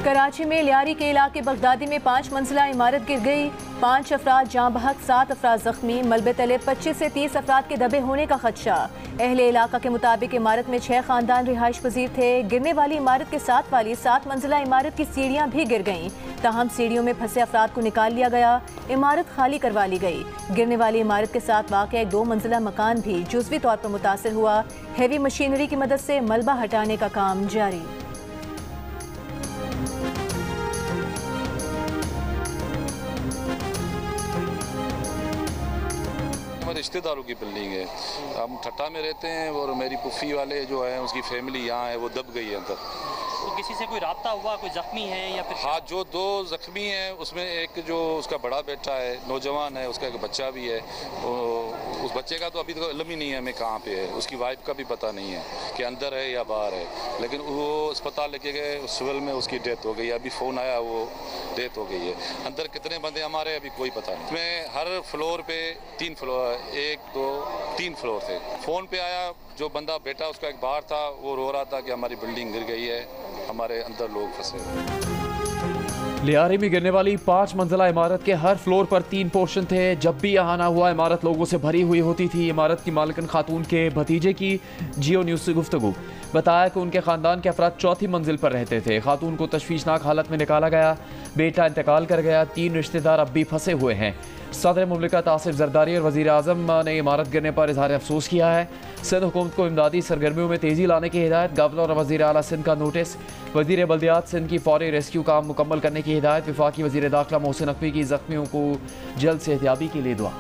कराची में लियारी के इलाके बगदादी में 5 मंजिला इमारत गिर गई। 5 अफराद जाँ बहक, 7 अफराद जख्मी। मलबे तले 25 से 30 अफराद के दबे होने का खदशा। अहले इलाका के मुताबिक इमारत में 6 खानदान रिहाइश पजीर थे। गिरने वाली इमारत के साथ वाली 7 मंजिला इमारत की सीढ़ियाँ भी गिर गईं। ताहम सीढ़ियों में फंसे अफराद को निकाल लिया गया। इमारत खाली करवा ली गई। गिरने वाली इमारत के साथ वाक़या एक 2 मंजिला मकान भी जुज़वी तौर पर मुतासर हुआ। हेवी मशीनरी की मदद से मलबा हटाने का काम जारी। रिश्तेदारों की बिल्डिंग है। हम ठट्टा में रहते हैं और मेरी पुफी वाले जो है उसकी फैमिली यहाँ है, वो दब गई है अंदर। तो किसी से कोई राब्ता हुआ, कोई जख्मी है या फिर? हाँ, जो 2 जख्मी हैं उसमें एक जो उसका बड़ा बेटा है, नौजवान है, उसका एक बच्चा भी है। उस बच्चे का तो अभी तक इल्म ही नहीं है हमें कहाँ पे है। उसकी वाइफ का भी पता नहीं है कि अंदर है या बाहर है, लेकिन वो अस्पताल लेके गए, सिविल में उसकी डेथ हो गई। अभी फ़ोन आया, वो डेथ हो गई है। अंदर कितने बंदे हमारे अभी कोई पता नहीं। इसमें हर फ्लोर पे 3 फ्लोर, 1 2 3 फ्लोर थे। फ़ोन पे आया, जो बंदा बेटा उसका एक बाहर था, वो रो रहा था कि हमारी बिल्डिंग गिर गई है, हमारे अंदर लोग फंसे। लियारी में गिरने वाली 5 मंजिला इमारत के हर फ्लोर पर 3 पोर्शन थे। जब भी यहाँ आना हुआ, इमारत लोगों से भरी हुई होती थी। इमारत की मालिकन खातून के भतीजे की जियो न्यूज़ से गुफ्तगू बताया कि उनके ख़ानदान के अफराद 4थी मंजिल पर रहते थे। खातून को तशवीशनाक हालत में निकाला गया। बेटा इंतकाल कर गया। 3 रिश्तेदार अब भी फंसे हुए हैं। सदर मुमलिकत आसिफ जरदारी और वज़ीर आज़म ने इमारत गिरने पर इज़हार अफसोस किया है। सिंध हुकूमत को इमदादी सरगर्मियों में तेज़ी लाने की हिदायत। गवर्नर और वज़ीर आला सिंध का नोटिस। वज़ीर बल्दियात सिंध की फौरी रेस्क्यू काम मुकम्मल करने की हिदायत। वफाकी वज़ीर दाखिला मोहसिन नकवी की ज़ख्मियों को जल्द सेहतियाबी के लिए दुआ।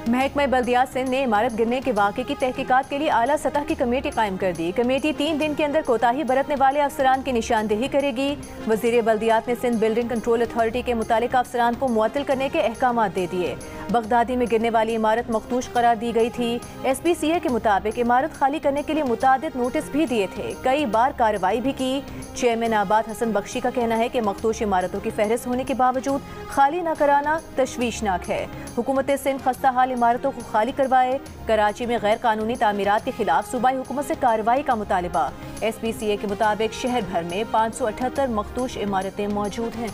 महकमा बल्दियात सिंध ने इमारत गिरने के वाक़े की तहकीकात के लिए आला सतह की कमेटी कायम कर दी। कमेटी 3 दिन के अंदर कोताही बरतने वाले अफसरान की निशानदेही करेगी। वज़ीर बल्दियात ने सिंध बिल्डिंग कंट्रोल अथॉरिटी के मुतालिका अफसरान को मुअत्तल करने के अहकाम दे दिए। बगदादी में गिरने वाली इमारत मखदूश करार दी गई थी। SPCA के मुताबिक इमारत खाली करने के लिए मुतादिद नोटिस भी दिए थे। कई बार कार्रवाई भी की। चेयरमैन आबाद हसन बख्शी का कहना है कि मखदूश इमारतों की फहरिस्त होने के बावजूद खाली न कराना तशवीशनाक है। हुकूमत सिंध खस्ता हाल इमारतों को खाली करवाए। कराची में गैर कानूनी तामीरात के खिलाफ सूबाई हुकूमत से कार्रवाई का मुतालिबा। SPCA के मुताबिक शहर भर में 578 मखदूश इमारतें मौजूद हैं।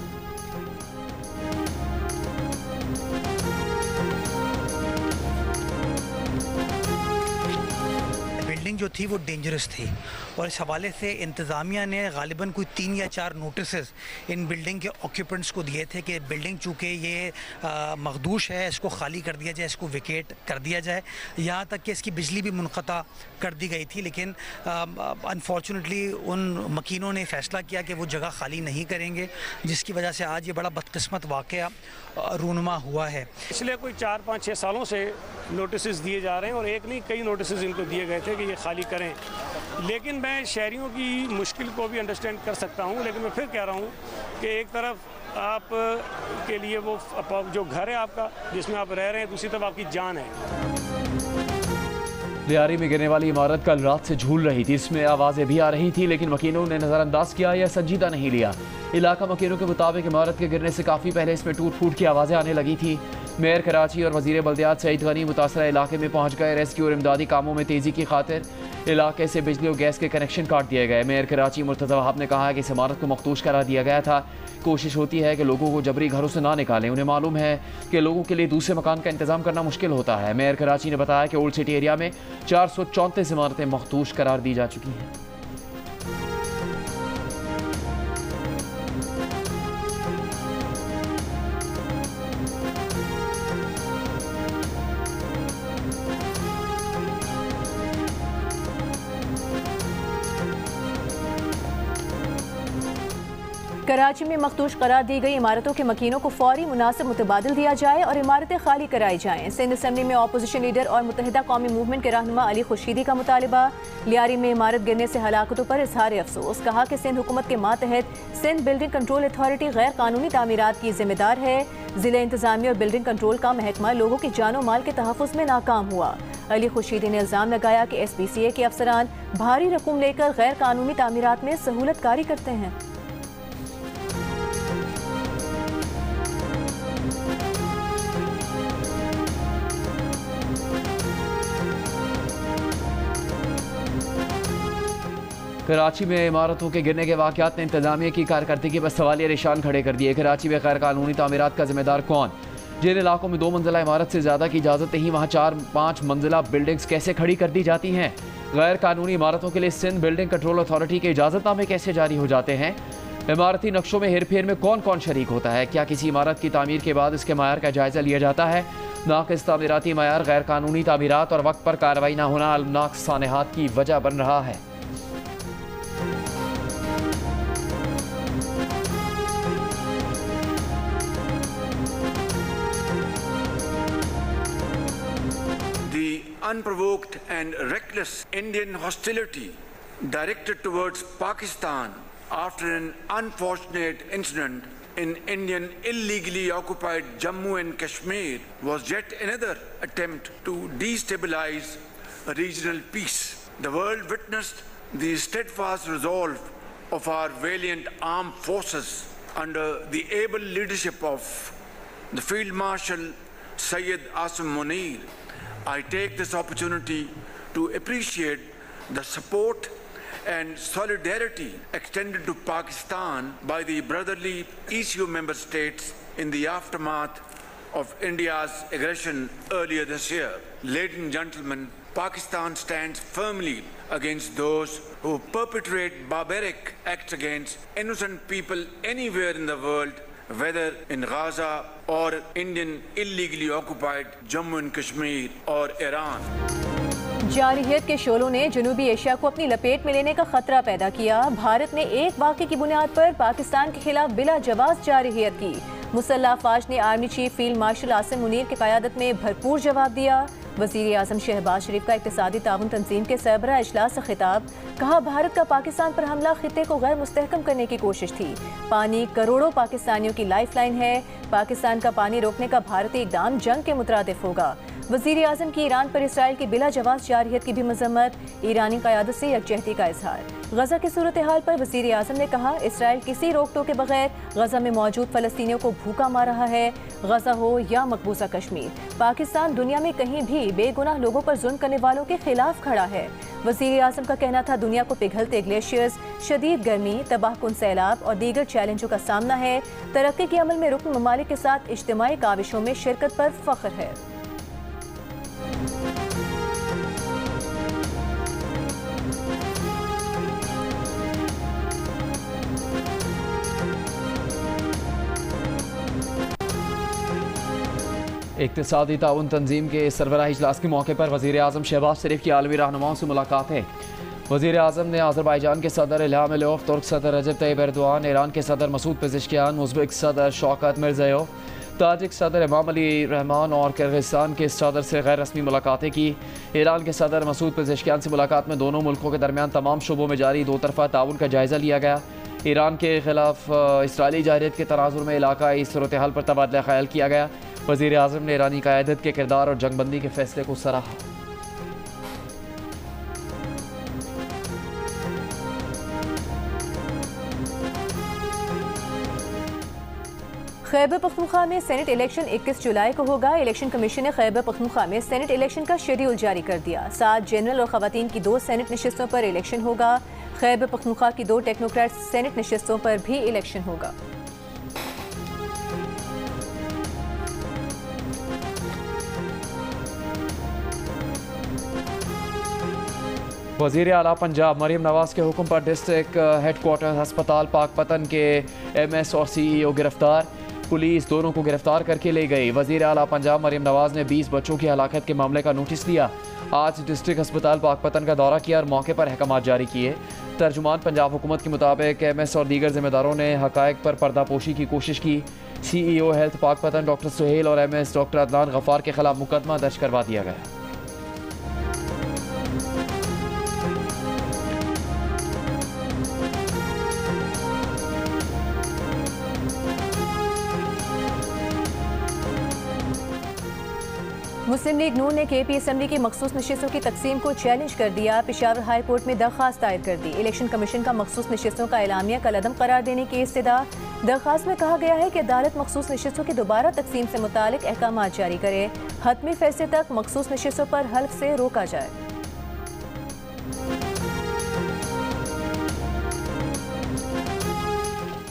बिल्डिंग जो थी वो डेंजरस थी और इस हवाले से इंतज़ामिया ने गालिबन कोई 3 या 4 नोटिस इन बिल्डिंग के ऑक्यूपेंट्स को दिए थे कि बिल्डिंग चूँकि ये मखदूश है, इसको खाली कर दिया जाए, इसको विकेट कर दिया जाए। यहाँ तक कि इसकी बिजली भी मुनक़ता कर दी गई थी, लेकिन अनफॉर्चुनेटली उन मकीनों ने फ़ैसला किया कि वो जगह खाली नहीं करेंगे, जिसकी वजह से आज ये बड़ा बदकिस्मत वाक़या रूनुमा हुआ है। पिछले कोई 4 5 6 सालों से नोटिस दिए जा रहे हैं और एक नहीं कई नोटिस इनको दिए गए थे कि ये खाली करें, लेकिन मैं शहरियों की मुश्किल को भी अंडरस्टैंड कर सकता हूँ। लेकिन मैं फिर कह रहा हूँ कि एक तरफ आप के लिए वो जो घर है आपका जिसमें आप रह रहे हैं, दूसरी तरफ आपकी जान है। लियारी में गिरने वाली इमारत कल रात से झूल रही थी। इसमें आवाज़ें भी आ रही थी, लेकिन मकीनों ने नज़रअंदाज किया या संजीदा नहीं लिया। इलाका मकीनों के मुताबिक इमारत के गिरने से काफ़ी पहले इसमें टूट फूट की आवाज़ें आने लगी थी। मेयर कराची और वज़ीर बल्दियात सईद गनी मुतासरा इलाके में पहुँच गए। रेस्क्यू और इमदादी कामों में तेज़ी की खातिर इलाके से बिजली और गैस के कनेक्शन काट दिए गए। मेयर कराची मुर्तज़ा वहाब ने कहा है कि इस इमारत को मखदूश करार दिया गया था। कोशिश होती है कि लोगों को जबरी घरों से ना निकालें। उन्हें मालूम है कि लोगों के लिए दूसरे मकान का इंतजाम करना मुश्किल होता है। मेयर कराची ने बताया कि ओल्ड सिटी एरिया में 434 इमारतें मखदूश करार दी जा चुकी हैं। कराची में मखदूश करार दी गई इमारतों के मकीनों को फौरी मुनासिब मुतबादिल दिया जाए और इमारतें खाली कराई जाएं। सिंध असम्बली में अपोजिशन लीडर और मुत्तहिदा कौमी मूवमेंट के रहनुमा अली खुर्शीदी का मुतालिबा। लियारी में इमारत गिरने से हलाकतों पर इजहार अफसोस। कहा कि सिंध हुकूमत के मातहत सिंध बिल्डिंग कंट्रोल अथॉरिटी गैर कानूनी तामीरात की जिम्मेदार है। जिला इंतजामिया और बिल्डिंग कंट्रोल का महकमा लोगों की जानो माल के तहफ़्फ़ुज़ में नाकाम हुआ। अली खुर्शीदी ने इल्ज़ाम लगाया कि SPCA के अफसरान भारी रकूम लेकर गैर कानूनी तामीरात में सहूलत कारी करते हैं। कराची में इमारतों के गिरने के वाक़यात ने इंतजामिया की कारकर्दगी पर सवालिया निशान खड़े कर दिए। कराची में गैर कानूनी तामीरात का जिम्मेदार कौन? जिन इलाकों में 2 मंजिला इमारत से ज़्यादा की इजाज़त नहीं, वहाँ 4-5 मंजिला बिल्डिंग्स कैसे खड़ी कर दी जाती हैं? गैर कानूनी इमारतों के लिए सिंध बिल्डिंग कंट्रोल अथॉरिटी के इजाज़तनामे कैसे जारी हो जाते हैं? इमारती नक्शों में हेरफेर में कौन कौन शरीक होता है? क्या किसी इमारत की तामीर के बाद इसके मायार का जायज़ा लिया जाता है? नाक़िस तामीराती मायार, गैर कानूनी तामीरात और वक्त पर कार्रवाई न होना अलमनाक सानेहात की वजह बन रहा है। Unprovoked and reckless Indian hostility directed towards Pakistan after an unfortunate incident in Indian illegally occupied Jammu and Kashmir was yet another attempt to destabilize regional peace. The world witnessed the steadfast resolve of our valiant armed forces under the able leadership of the Field Marshal Syed Asim Munir. I take this opportunity to appreciate the support and solidarity extended to Pakistan by the brotherly ECU member states in the aftermath of India's aggression earlier this year. Ladies and gentlemen, Pakistan stands firmly against those who perpetrate barbaric acts against innocent people anywhere in the world, whether in Gaza or Indian illegally occupied Jammu and Kashmir or Iran. जारहियत के शोलों ने जनूबी Asia को अपनी लपेट में लेने का खतरा पैदा किया। भारत ने एक वाक़े की बुनियाद पर पाकिस्तान के खिलाफ बिला जवाब जारहियत की। मुसल्लह अफवाज ने army chief field marshal Asim Munir की क़यादत में भरपूर जवाब दिया। वज़ीर आज़म शहबाज शरीफ का इक़्तिसादी ताउन तंजीम के सरबराह इजलास से खिताब, कहा भारत का पाकिस्तान पर हमला खित्ते को गैर मुस्तहकम करने की कोशिश थी। पानी करोड़ों पाकिस्तानियों की लाइफ लाइन है। पाकिस्तान का पानी रोकने का भारतीय इक़दाम जंग के मुतरादिफ होगा। वज़ीर आज़म की ईरान पर इसराइल की बिला जवाब जारहियत की भी मजम्मत, ईरानी क़यादत से यकजहती का इजहार। गजा की सूरत हाल पर वज़ीर आज़म ने कहा, इसराइल किसी रोक टोक के बगैर गजा में मौजूद फ़लस्तीनियों को भूखा मार रहा है। गजा हो या मकबूजा कश्मीर, पाकिस्तान दुनिया में कहीं भी बेगुनाह लोगों पर जुल्म करने वालों के खिलाफ खड़ा है। वज़ीर आज़म का कहना था, दुनिया को पिघलते ग्लेशियर्स, शदीद गर्मी, तबाहकुन सैलाब और दीगर चैलेंजों का सामना है। तरक्की के अमल में रुकन ममालिक के साथ इज्तिमाई काविशों में शिरकत पर फ़ख्र है। इक़्तिसादी ताउन तंजीम के सरबराही इजलास के मौके पर वज़ीर आज़म शहबाज शरीफ की आलमी रहनुमाओं से मुलाकात है। वज़ीर आज़म ने अज़रबैजान के सदर इल्हाम अलियव, तुर्क सदर रजब तैयब एर्दोआन, ईरान के सदर मसूद पेज़ेश्कियान, उज़्बेक सदर शौकत मिर्ज़ायोव, ताजिक सदर इमाम अली रहमान और किर्गिस्तान के सदर से गैर रस्मी मुलाकातें की। ईरान के सदर मसूद पेज़ेश्कियान से मुलाकात में दोनों मुल्कों के दरमियान तमाम शोबों में जारी 2 तरफ़ा ताउन का जायज़ा लिया गया। ईरान के खिलाफ इसराइली जारहियत के तनाजुर में इलाकाई सूरत हाल पर तबादला ख्याल किया गया। वज़ीर आज़म ने ईरानी क़यादत के किरदार और जंगबंदी के फैसले को सराहा। खैबर पख्तूनख्वा में सेनेट इलेक्शन 21 जुलाई को होगा। इलेक्शन कमीशन ने खैबर पख्तूनख्वा में सेनेट इलेक्शन का शेड्यूल जारी कर दिया। 7 जनरल और ख़वातीन की 2 सेनेट नशिस्तों पर इलेक्शन होगा। खैबर पख्तूनख्वा की 2 टेक्नोक्रेट सेनेट नशिस्तों पर भी इलेक्शन होगा। वज़ीर आला पंजाब मरीम नवाज़ के हुक्म पर डिस्ट्रिक्ट हेडक्वार्टर अस्पताल पाकपतन के MS और CEO गिरफ्तार। पुलिस दोनों को गिरफ्तार करके ले गई। वज़ीर आला पंजाब मरीम नवाज़ ने 20 बच्चों की हलाकत के मामले का नोटिस लिया। आज डिस्ट्रिक्ट अस्पताल पाकपतन का दौरा किया और मौके पर अहकामात जारी किए। तर्जुमान पंजाब हुकूमत के मुताबिक MS और दीगर जिम्मेदारों ने हक़ाइक़ पर पर्दापोशी की कोशिश की। CEO health Pakpattan doctor Sohail और MS डॉक्टर अदनान गफ़ार के खिलाफ मुकदमा दर्ज करवा दिया गया। मुस्लिम लीग नून ने KP असम्बली की मखसूस नशिस्तों की तकसीम को चैलेंज कर दिया। पेशावर हाई कोर्ट में दरख्वास्त दायर कर दी। इलेक्शन कमीशन का मखसूस नशिस्तों का एलामिया कलअदम करार देने की इस्तदा। दरख्वास्त में कहा गया है कि अदालत मखसूस नशिस्तों की दोबारा तकसीम से मुतालिक अहकामात जारी करे। हतमी फैसले तक मखसूस नशिस्तों पर हल्फ से रोका जाए।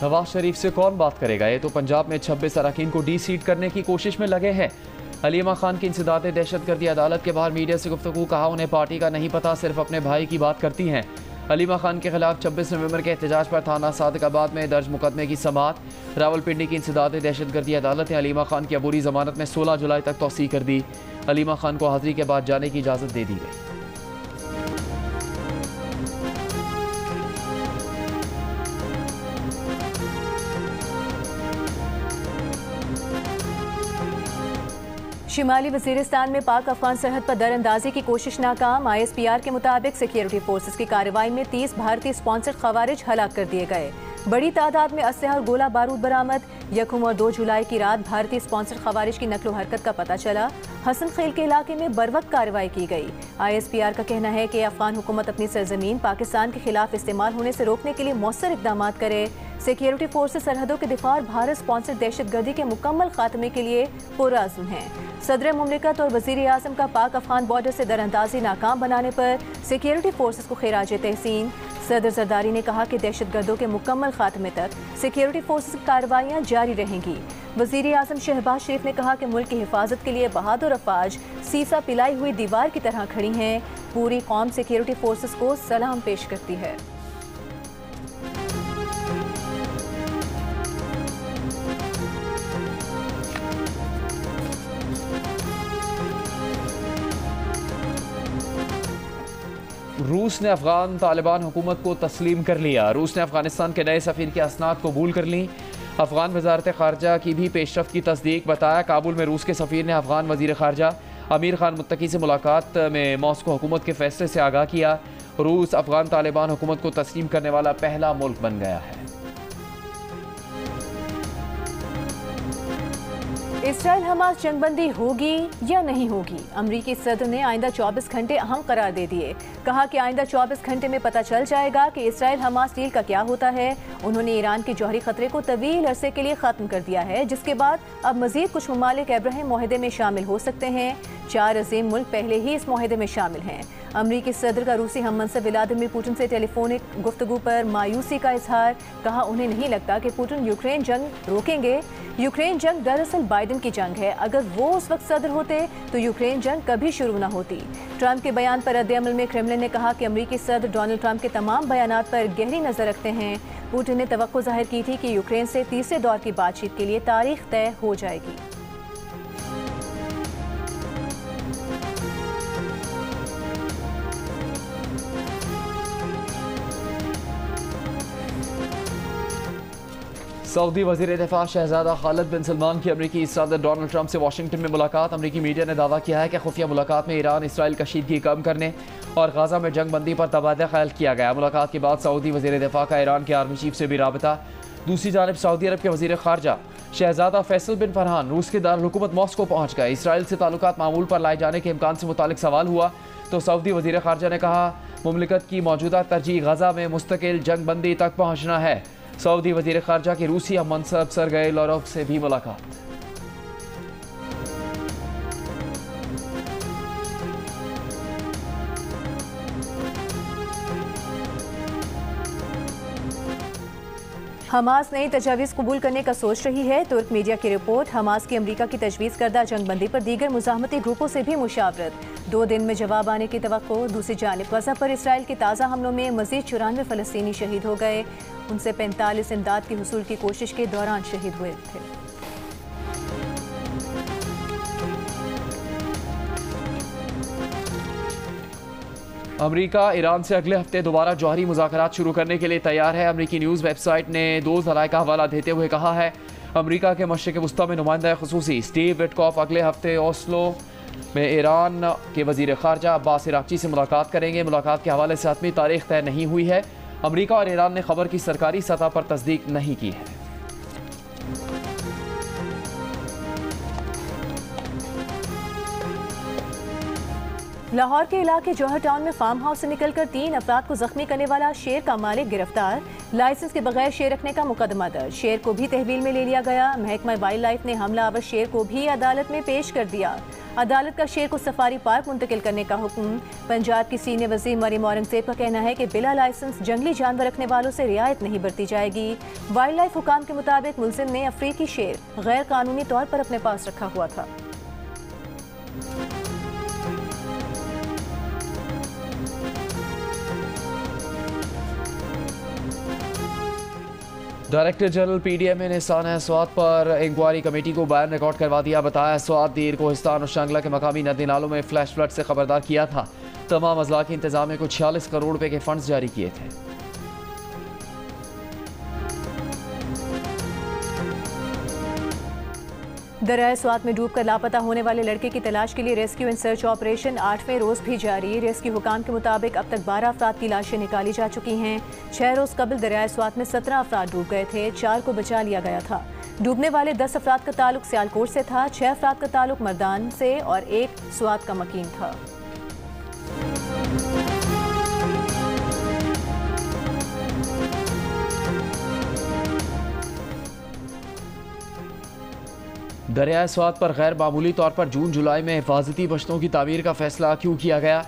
नवाज शरीफ से कौन बात करेगा? ये तो पंजाब में 26 अरकान को डी सीट करने की कोशिश में लगे हैं। हलीमा खान की इंसदाद दहशतगर्दी अदालत के बाहर मीडिया से गुफ्तगू, कहा उन्हें पार्टी का नहीं पता, सिर्फ अपने भाई की बात करती हैं। हलीमा खान के खिलाफ 26 नवंबर के एहतजाज पर थाना सादिकाबाद में दर्ज मुकदमे की समाअत। रावलपिंडी की इंसदाद दहशतगर्दी अदालत ने हलीमा खान की अबूरी जमानत में 16 जुलाई तक तौसीह कर दी। हलीमा खान को हाजिरी के बाद जाने की इजाज़त दे दी गई। शिमाली वजीरिस्तान में पाक अफगान सरहद पर दरअंदाजी की कोशिश नाकाम। ISPR के मुताबिक सिक्योरिटी फोर्सेस की कार्रवाई में 30 भारतीय स्पॉन्सर्ड खवारिज हलाक कर दिए गए। बड़ी तादाद में असलहा और गोला बारूद बरामद। 1 और 2 जुलाई की रात भारतीय स्पॉन्सर्ड खवारिज की नकलो हरकत का पता चला। हसन खेल के इलाके में बरवक्त कार्रवाई की गई। ISPR का कहना है कि अफगान हुकूमत अपनी सरजमीन पाकिस्तान के खिलाफ इस्तेमाल होने से रोकने के लिए मौसर इकदाम करे। सिक्योरिटी फोर्सेस सरहदों के दिफा और भारत स्पॉन्सर्ड दहशतगर्दी के मुकम्मल खात्मे के लिए पुरअज़्म हैं। सदर मुमलिकत और वज़ीर आज़म का पाक अफगान बॉर्डर से दरअंदाजी नाकाम बनाने पर सिक्योरिटी फोर्सेस को खिराज तहसीन। सदर जरदारी ने कहा कि दहशतगर्दों के मुकम्मल खात्मे तक सिक्योरिटी फोर्सेस की कार्रवाइयाँ जारी रहेंगी। वज़ीर आज़म शहबाज शरीफ ने कहा कि मुल्क की हिफाजत के लिए बहादुर अफवाज सीसा पिलाई हुई दीवार की तरह खड़ी हैं। पूरी कौम सिक्योरिटी फोर्सेस को सलाम पेश करती है। रूस ने अफगान तालिबान हुकूमत को तस्लीम कर लिया। रूस ने अफगानिस्तान के नए सफ़ीर की असनाद कबूल कर ली। अफगान वजारत ख़ारजा की भी पेशरफ्त की तस्दीक। बताया काबुल में रूस के सफ़ीर ने अफगान वज़ीर ख़ारजा अमीर खान मुत्तकी से मुलाकात में मॉस्को हुकूमत के फैसले से आगाह किया। रूस अफगान तालिबान हुकूमत को तस्लीम करने वाला पहला मुल्क बन गया है। इसराइल हमास जंगबंदी होगी या नहीं होगी? अमरीकी सदर ने आइंदा 24 घंटे अहम करार दे दिए। कहा कि आइंदा 24 घंटे में पता चल जाएगा कि इसराइल हमास डील का क्या होता है। उन्होंने ईरान के जौहरी खतरे को तवील अरसे के लिए खत्म कर दिया है, जिसके बाद अब मजीद कुछ ममालिक अब्राहम मुआहदे में शामिल हो सकते हैं। 4 अजीम मुल्क पहले ही इस मुआहदे में शामिल हैं। अमरीकी सदर का रूसी हममंसब व्लादिमीर पुतिन से टेलीफोनिक गुफ्तगू पर मायूसी का इजहार। कहा उन्हें नहीं लगता कि पुतिन यूक्रेन जंग रोकेंगे। यूक्रेन जंग दरअसल बाइडन की जंग है। अगर वो उस वक्त सदर होते तो यूक्रेन जंग कभी शुरू न होती। ट्रंप के बयान पर रद्द-ए-अमल में क्रेमलिन ने कहा कि अमरीकी सदर डोनाल्ड ट्रंप के तमाम बयानात पर गहरी नजर रखते हैं। पुतिन ने तवक्को जाहिर की थी कि यूक्रेन से तीसरे दौर की बातचीत के लिए तारीख तय हो जाएगी। सऊदी वज़ीर दिफा शहजादा खालिद बिन सलमान की अमरीकी सदर डोनाल्ड ट्रंप से वाशिंगटन में मुलाकात। अमरीकी मीडिया ने दावा किया है कि खुफिया मुलाकात में ईरान इसराइल कशीदगी कम करने और गाजा में जंग बंदी पर तबादला ख्याल किया गया। मुलाकात के बाद सऊदी वज़ीर दिफा का ईरान के आर्मी चीफ से भी राबता। दूसरी जानब सऊदी अरब के वज़ीर ख़ारजा शहजादा फैसल बिन फरहान रूस के दारुल-हुकूमत मॉस्को पहुँच गए। इसराइल से ताल्लुकात मामूल पर लाए जाने के इम्कान से मुतालिक सवाल हुआ तो सऊदी वज़ीर ख़ारजा ने कहा मुमलिकत की मौजूदा तरजीह गाजा में मुस्तकिल जंग बंदी तक पहुँचना है। सऊदी वज़ीर ख़ारजा की रूसी हममंसब सरगई लारोव से भी मुलाकात। हमास नई तजावीज़ कबूल करने का सोच रही है। तुर्क मीडिया की रिपोर्ट। हमास की अमरीका की तजवीज़ करदा जंगबंदी पर दीगर मुज़ाहमती ग्रुपों से भी मुशावरत। 2 दिन में जवाब आने की तवक्को। दूसरी जानिब गज़ा पर इसराइल के ताज़ा हमलों में मज़ीद 94 फ़लस्तीनी शहीद हो गए। उनसे 45 इमदाद की हुसूल की कोशिश के दौरान शहीद हुए थे। अमरीका ईरान से अगले हफ्ते दोबारा जौहरी मुज़ाकरात शुरू करने के लिए तैयार है। अमरीकी न्यूज़ वेबसाइट ने 2 ज़राए का हवाला देते हुए कहा है अमरीका के मशरिक़ वस्ता में नुमाइंदा ख़ुसूसी स्टीव विटकॉफ अगले हफ्ते ओस्लो में ईरान के वज़ीर ख़ारजा अब्बास इराक़ची से मुलाकात करेंगे। मुलाकात के हवाले से हतमी तारीख तय नहीं हुई है। अमरीका और ईरान ने खबर की सरकारी सतह पर तस्दीक नहीं की है। लाहौर के इलाके जौहर टाउन में फार्म हाउस से निकलकर 3 अफराद को जख्मी करने वाला शेर का मालिक गिरफ्तार। लाइसेंस के बगैर शेर रखने का मुकदमा दर्ज। शेर को भी तहवील में ले लिया गया। महकमा वाइल्ड लाइफ ने हमलावर शेर को भी अदालत में पेश कर दिया। अदालत का शेर को सफारी पार्क मुंतकिल करने का हुक्म। पंजाब की सीनियर वज़ीर मरियम औरंगजेब का कहना है कि बिला लाइसेंस जंगली जानवर रखने वालों से रियायत नहीं बरती जाएगी। वाइल्ड लाइफ हुकाम के मुताबिक मुलजिम ने अफ्रीकी शेर गैर कानूनी तौर पर अपने पास रखा हुआ था। डायरेक्टर जनरल PDMA ने साना स्वात पर इंक्वायरी कमेटी को बयान रिकॉर्ड करवा दिया। बताया स्वात दीर कोहिस्तान और शांगला के मकामी नदी नालों में फ्लैश फ्लड से खबरदार किया था। तमाम अजला की इंतजामिया को 46 करोड़ रुपए के फंड्स जारी किए थे। दरियाए स्वात में डूबकर लापता होने वाले लड़के की तलाश के लिए रेस्क्यू एंड सर्च ऑपरेशन 8वें रोज भी जारी। रेस्क्यू हुकाम के मुताबिक अब तक 12 अफराद की लाशें निकाली जा चुकी हैं। 6 रोज कबल दरियाए स्वात में 17 अफराद डूब गए थे, 4 को बचा लिया गया था। डूबने वाले 10 अफराद का ताल्लुक सियालकोट से था, 6 अफराद का ताल्लुक मर्दान से और 1 स्वात का मकीन था। दरियाए स्वात पर गैर मामूली तौर पर जून जुलाई में हिफाजती बश्तों की तामीर का फैसला क्यों किया गया?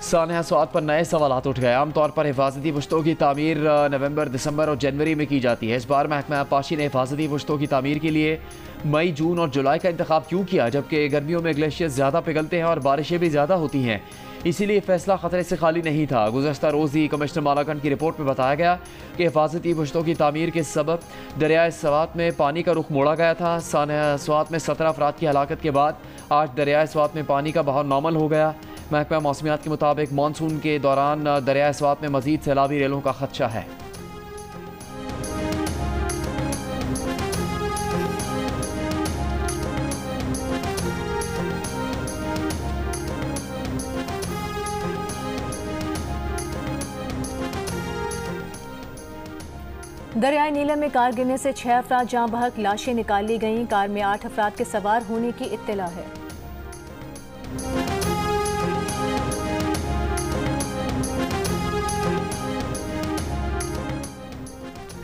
साना स्वात पर नए सवालात उठ गए। आमतौर पर हिफाजती बश्तों की तामीर नवंबर, दिसंबर और जनवरी में की जाती है। इस बार महकमा आबपाशी ने हिफाजती बश्तों की तामीर के लिए मई, जून और जुलाई का इंतखाब क्यों किया, जबकि गर्मियों में ग्लेशियर ज़्यादा पिघलते हैं और बारिशें भी ज़्यादा होती हैं। इसीलिए फैसला खतरे से खाली नहीं था। गुज़श्ता रोज़ ही कमिश्नर मालाकंड की रिपोर्ट में बताया गया कि हिफाजती बश्तों की तामीर के सबब दरियाए स्वात में पानी का रुख मोड़ा गया था। साना स्वात में 17 अफराद की हलाकत के बाद आज दरियाए स्वात में पानी का बहाव नॉर्मल हो गया। महकमा मौसमियात के मुताबिक मानसून के दौरान दरियाए स्वात में मज़ीद सैलाबी रेलों का खदशा है। दरियाए नीलम में कार गिरने से 6 अफराद जाँ बहक, लाशें निकाल ली गईं। कार में 8 अफराद के सवार होने की इत्तला है।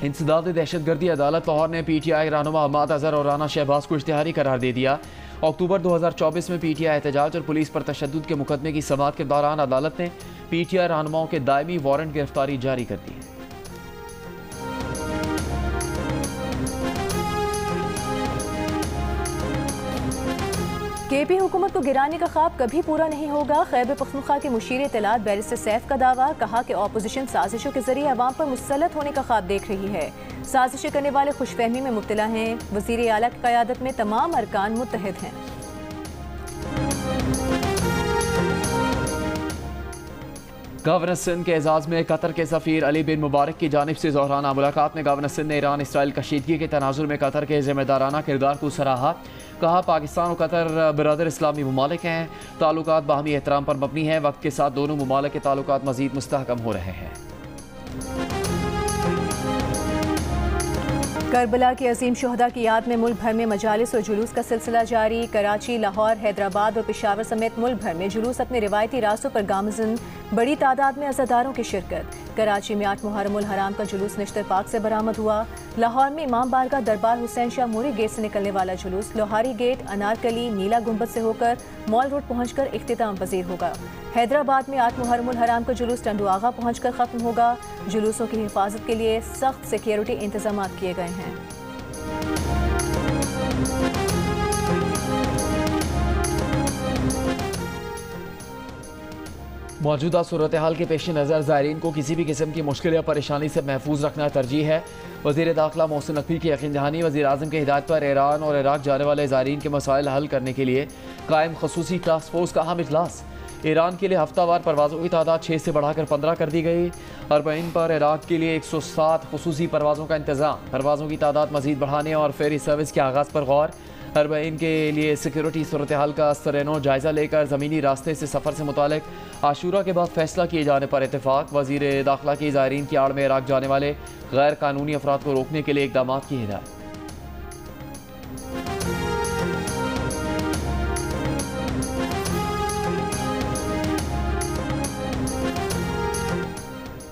इंसदाद दहशतगर्दी अदालत लाहौर ने PTI रहनुमा अहमद अजहर और राना शहबाज को इश्तिहारी करार दे दिया। अक्टूबर 2024 में PTI एहतजाज और पुलिस पर तशद्दुद के मुकदमे की समाअत के दौरान अदालत ने PTI रहनुमाओं के दायमी वारंट गिरफ्तारी जारी कर दी है। KP हुकूमत को गिराने का ख्वाब कभी पूरा नहीं होगा। खैबर पख्तूनख्वा के मुशीर इत्तलात बैरिस्टर सैफ का दावा। कहा कि ऑपोजिशन साजिशों के जरिए अवाम पर मुसल्लत होने का ख्वाब देख रही है। साजिशें करने वाले खुशफहमी में मुब्तला हैं। वज़ीर आला की क़यादत में तमाम अरकान मुत्तहिद हैं। गवर्नर सिंध के एजाज़ में कतर के सफ़ीर अली बिन मुबारक की जानिब से ज़ोहराना मुलाकात में गवर्नर सिंध ने ईरान इसराइल कशीदगी के तनाजुर में कतर के ज़िम्मेदाराना किरदार को सराहा। कहा पाकिस्तान और कतर बरदर इस्लामी ममालिक हैं, ताल्लुकात बाहमी एहतराम पर मबनी हैं। वक्त के साथ दोनों ममालिक के ताल्लुकात मज़ीद मुस्तहकम हो रहे हैं। करबला की अजीम शोहदा की याद में मुल्क भर में मजालिस और जुलूस का सिलसिला जारी। कराची, लाहौर, हैदराबाद और पेशावर समेत मुल्क भर में जुलूस अपने रिवायती रास्तों पर गामज़न। बड़ी तादाद में अज़ादारों की शिरकत। कराची में 8 मुहर्रमुल हराम का जुलूस निश्तर पाक से बरामद हुआ। लाहौर में इमाम बारगाह दरबार हुसैन शाह मोरी गेट से निकलने वाला जुलूस लोहारी गेट, अनारकली, नीला गुंबद से होकर मॉल रोड पहुंचकर इख्तिताम पजीर होगा। हैदराबाद में 8 मुहर्रमुल हराम का जुलूस टंडू आगा पहुंचकर खत्म होगा। जुलूसों की हिफाजत के लिए सख्त सिक्योरिटी इंतजाम किए गए हैं। मौजूदा सूरत हाल के पेश नज़र ज़ायरीन को किसी भी किस्म की मुश्किल या परेशानी से महफूज रखना तरजीह है। वज़ीर दाखिला मोहसिन नकवी की यकीन दहानी। वज़ीर आज़म की हिदायत पर ईरान और इराक जाने वाले ज़ायरीन के मसाइल हल करने के लिए कायम खसूसी टास्क फोर्स का अहम इजलास। ईरान के लिए हफ्तावार परवाज़ों की तादाद 6 से बढ़ाकर 15 कर दी गई। अरबईन पर इराक के लिए 107 खसूसी परवाज़ों का इंतज़ाम। परवाज़ों की तादाद मज़ीद बढ़ाने और फेरी सर्विस के आगाज़ पर गौर। अरबईन के लिए सिक्योरिटी सूरत हाल का स्तरेनो जायज़ा लेकर ज़मीनी रास्ते से सफ़र से मुतालिक आशूरा के बाद फैसला किए जाने पर इत्तेफाक। वज़ीर दाखिला की ज़ायरीन की आड़ में इराक जाने वाले गैर कानूनी अफराद को रोकने के लिए इक़दाम की हिदायत।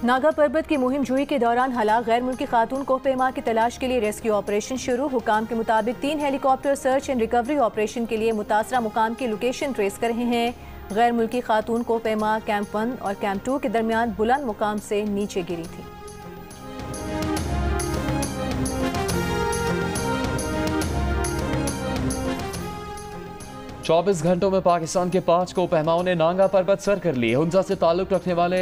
नागा पर्वत की मुहिम जुई के दौरान हलाक गैर मुल्की खातून को पैमा की तलाश के लिए रेस्क्यू ऑपरेशन शुरू। हुकाम के मुताबिक 3 helicopter search and recovery operation के लिए मुतासरा मुकाम की लोकेशन ट्रेस कर रहे हैं। गैर मुल्की खातून को पैमा कैंप 1 और कैंप 2 के दरमियान बुलंद मुकाम से नीचे गिरी थी। चौबीस घंटों में पाकिस्तान के 5 को पैमाओं ने नांगा पर्वत सर कर ली। हुंजा से ताल्लुक रखने वाले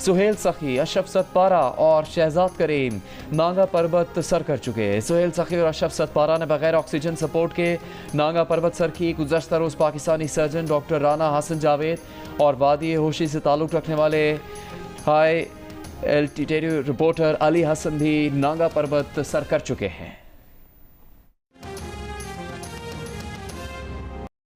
सुहेल सखी, अशरफ सतपारा और शहजाद करीम नांगा पर्वत सर कर चुके हैं। सुहेल सखी और अशरफ सतपारा ने बगैर ऑक्सीजन सपोर्ट के नांगा पर्वत सर की। गुज़श्ता रोज़ पाकिस्तानी सर्जन डॉक्टर राना हसन जावेद और वादी होशी से ताल्लुक रखने वाले high altitude reporter Ali Hassan भी नांगा पर्वत सर कर चुके हैं।